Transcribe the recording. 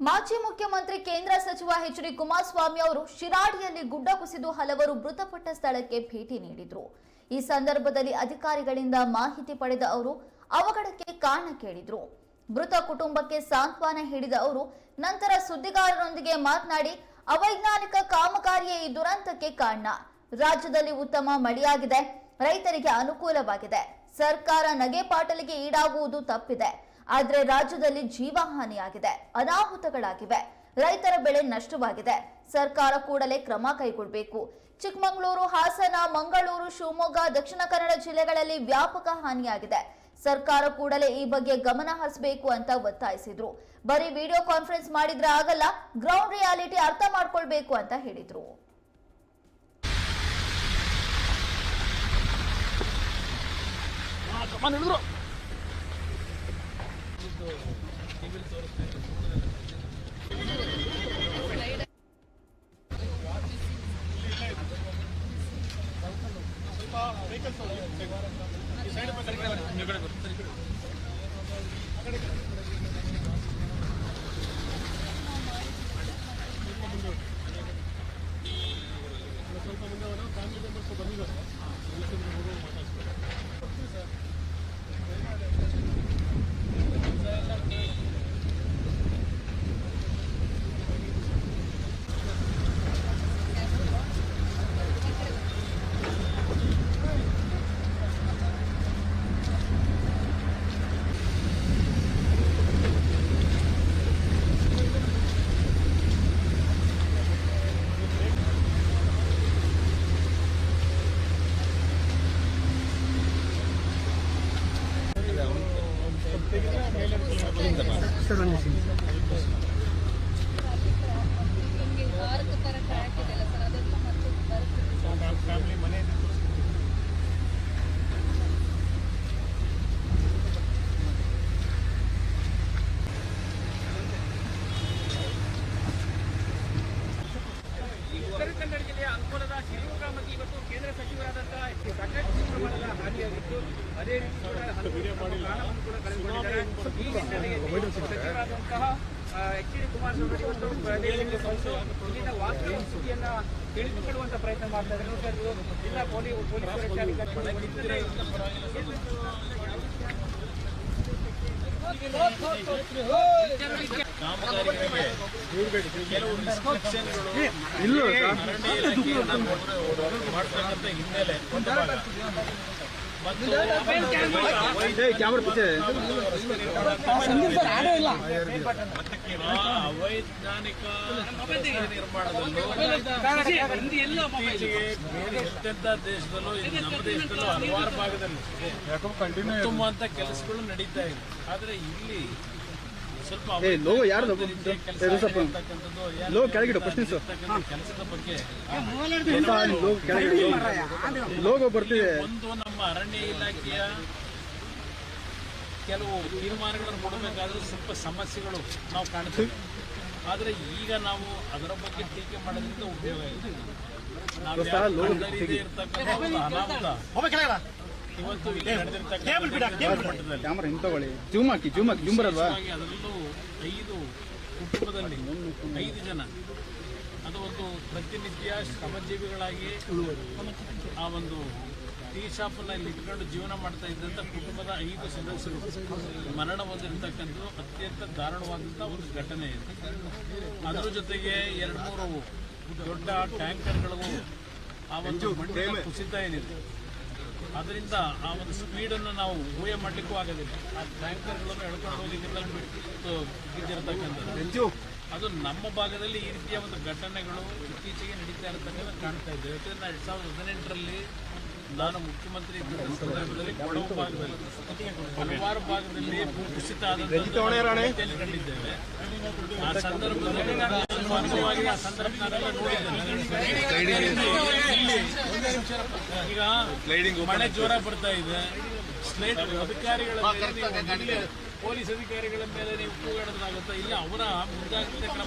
ಮಾಜಿ ಮುಖ್ಯಮಂತ್ರಿ ಕೇಂದ್ರ ಸಚಿವ ಎಚ್.ಡಿ. ಕುಮಾರಸ್ವಾಮಿ ಅವರು ಶಿರಾಡಿಯಲ್ಲಿ ಗುಡ್ಡ ಕುಸಿದು ಹಲವರು ಮೃತಪಟ್ಟ ಸ್ಥಳಕ್ಕೆ ಭೇಟಿ ನೀಡಿದರು. ಈ ಸಂದರ್ಭದಲ್ಲಿ ಅಧಿಕಾರಿಗಳಿಂದ ಮಾಹಿತಿ ಪಡೆದ ಅವರು ಅವಘಡಕ್ಕೆ ಕಾರಣ ಕೇಳಿದರು. ಮೃತ ಕುಟುಂಬಕ್ಕೆ ಸಾಂತ್ವನ ಹೇಳಿದ ಅವರು ನಂತರ ಸುದ್ದಿಗಾರರೊಂದಿಗೆ ಮಾತನಾಡಿ ಅವೈಜ್ಞಾನಿಕ ಕಾಮಗಾರಿಯೇ ಈ ದುರಂತಕ್ಕೆ ಕಾರಣ. ರಾಜ್ಯದಲ್ಲಿ ಉತ್ತಮ ಮಳೆಯಾಗಿದೆ, ರೈತರಿಗೆ ಅನುಕೂಲವಾಗಿದೆ. ಸರ್ಕಾರ ನಗೆಪಾಟಲಿಗೆ ಈಡಾಗುವುದು ತಪ್ಪಿದೆ. ಆದರೆ ರಾಜ್ಯದಲ್ಲಿ ಜೀವಹಾನಿಯಾಗಿದೆ, ಅನಾಹುತಗಳಾಗಿವೆ, ರೈತರ ಬೆಳೆ ನಷ್ಟವಾಗಿದೆ. ಸರ್ಕಾರ ಕೂಡಲೇ ಕ್ರಮ ಕೈಗೊಳ್ಳಬೇಕು. ಚಿಕ್ಕಮಗಳೂರು, ಹಾಸನ, ಮಂಗಳೂರು, ಶಿವಮೊಗ್ಗ, ದಕ್ಷಿಣ ಕನ್ನಡ ಜಿಲ್ಲೆಗಳಲ್ಲಿ ವ್ಯಾಪಕ ಹಾನಿಯಾಗಿದೆ. ಸರ್ಕಾರ ಕೂಡಲೇ ಈ ಬಗ್ಗೆ ಗಮನ ಹರಿಸಬೇಕು ಅಂತ ಒತ್ತಾಯಿಸಿದ್ರು. ಬರೀ ವಿಡಿಯೋ ಕಾನ್ಫರೆನ್ಸ್ ಮಾಡಿದ್ರೆ ಆಗಲ್ಲ, ಗ್ರೌಂಡ್ ರಿಯಾಲಿಟಿ ಅರ್ಥ ಮಾಡ್ಕೊಳ್ಬೇಕು ಅಂತ ಹೇಳಿದ್ರು. ಉತ್ತರ ಕನ್ನಡ ಜಿಲ್ಲೆಯ ಅಂಕೋಲದ ಶಿವಮೊಗ್ಗ ಮತ್ತು ಇವತ್ತು ಕೇಂದ್ರ ಸಚಿವರಾದಂತಹ ಸಾಕಷ್ಟು ಪ್ರಮಾಣದ ಹಾನಿಯಾಗಿತ್ತು. ಅದೇ ರೀತಿ ಪ್ರಾಣವನ್ನು ಕೂಡ ಕಳೆದುಕೊಂಡಿದ್ದಾರೆ. ಈ ಹಿನ್ನೆಲೆಯಲ್ಲಿ ಸಚಿವರಾದಂತಹ ಎಚ್.ಡಿ. ಕುಮಾರಸ್ವಾಮಿ ಇವತ್ತು ಇಲ್ಲಿನ ವಾಸ್ತವ ಸ್ಥಿತಿಯನ್ನ ತಿಳಿದುಕೊಳ್ಳುವಂತ ಪ್ರಯತ್ನ ಮಾಡ್ತಾ ಇದ್ದಾರೆ. ಜಿಲ್ಲಾ ಪೊಲೀಸ್ ವರಿಷ್ಠಾಧಿಕಾರಿ ಕಾಮಗಾರಿಗಳಿಗೆ ಕೆಲವು ರಿಸ್ಟ್ರಿಕ್ಷನ್ಗಳು ಮಾಡ್ತಕ್ಕಂಥ ಹಿನ್ನೆಲೆ ಅವೈಜ್ಞಾನಿಕ ನಿರ್ಮಾಣದಲ್ಲೂ ಎಂತೆಂಥ ದೇಶದಲ್ಲೂ ನಮ್ಮ ದೇಶದಲ್ಲೂ ಹಲವಾರು ಭಾಗದಲ್ಲಿ ಉತ್ತಮ ಅಂತ ಕೆಲಸಗಳು ನಡೀತಾ ಇದೆ. ಆದ್ರೆ ಇಲ್ಲಿ ಸ್ವಲ್ಪ ಕೆಲಸದ ಬಗ್ಗೆ ಒಂದು ನಮ್ಮ ಅರಣ್ಯ ಇಲಾಖೆಯ ಕೆಲವು ತೀರ್ಮಾನಗಳನ್ನು ಕೊಡಬೇಕಾದ್ರೂ ಸ್ವಲ್ಪ ಸಮಸ್ಯೆಗಳು ನಾವು ಕಾಣ್ತೇವೆ. ಆದ್ರೆ ಈಗ ನಾವು ಅದರ ಬಗ್ಗೆ ಟೀಕೆ ಮಾಡೋದ್ರಿಂದ ಉಪಯೋಗ ಇದೆ. ಇವತ್ತು ಇಲ್ಲಿ ನಡೆದಿರ್ತಕ್ಕಂಥ ಅದರಲ್ಲೂ 5 ಕುಟುಂಬದಲ್ಲಿ 5 ಜನ ಅದು ಒಂದು ಪ್ರತಿನಿತ್ಯ ಶ್ರಮಜೀವಿಗಳಾಗಿ ಆ ಒಂದು ಟೀ ಶಾಪ್ನಲ್ಲಿ ಇಟ್ಕೊಂಡು ಜೀವನ ಮಾಡ್ತಾ ಇದ್ದಂಥ ಕುಟುಂಬದ 5 ಸದಸ್ಯರು ಮರಣ ಹೊಂದಿರತಕ್ಕಂಥದ್ದು ಅತ್ಯಂತ ದಾರುಣವಾದಂಥ ಒಂದು ಘಟನೆ ಇದೆ. ಅದರ ಜೊತೆಗೆ 2-3 ದೊಡ್ಡ ಟ್ಯಾಂಕರ್ಗಳು ಆ ಒಂದು ಮಣ್ಣಿನ ಕುಸಿತ ಏನಿದೆ ಅದರಿಂದ ಆ ಒಂದು ಸ್ಪೀಡನ್ನು ನಾವು ಊಹೆ ಮಾಡಲಿಕ್ಕೂ ಆಗೋದಿಲ್ಲ. ಆ ಟ್ಯಾಂಕರ್ಗಳನ್ನು ಎಳ್ಕೊಂಡು ಹೋಗಿ ಬಿದ್ದಿರತಕ್ಕಂಥದ್ದು ಅದು ನಮ್ಮ ಭಾಗದಲ್ಲಿ ಈ ರೀತಿಯ ಒಂದು ಘಟನೆಗಳು ಇತ್ತೀಚೆಗೆ ನಡೀತಾ ಇರತಕ್ಕಂಥ ಕಾಣ್ತಾ ಇದ್ದೇವೆ. ಯಾಕಂದ್ರೆ 2018ರಲ್ಲಿ ನಾನು ಮುಖ್ಯಮಂತ್ರಿ ಇದ್ದ ಸಂದರ್ಭದಲ್ಲಿ ಕೊಡಗು ಭಾಗದಲ್ಲಿ ಹಲವಾರು ಭಾಗದಲ್ಲಿ ಕುಸಿತ ಆದಂತೆ ಕಂಡಿದ್ದೇವೆ. ಆ ಸಂದರ್ಭದಲ್ಲಿ ಆ ಸಂದರ್ಭ ನಾನೆಲ್ಲ ನೋಡಿದ್ದೇನೆ. ಈಗ ಮಳೆ ಜೋರ ಬರ್ತಾ ಇದೆ. ಸ್ಲೈಡ್ ಅಧಿಕಾರಿಗಳ ಪೊಲೀಸ್ ಅಧಿಕಾರಿಗಳ ಮೇಲೆ ನೀವು ಕೂಗಾಡೋದಾಗುತ್ತಾ? ಇಲ್ಲ, ಅವರ ಮುಂಜಾಗ್ರತೆ ಕ್ರಮ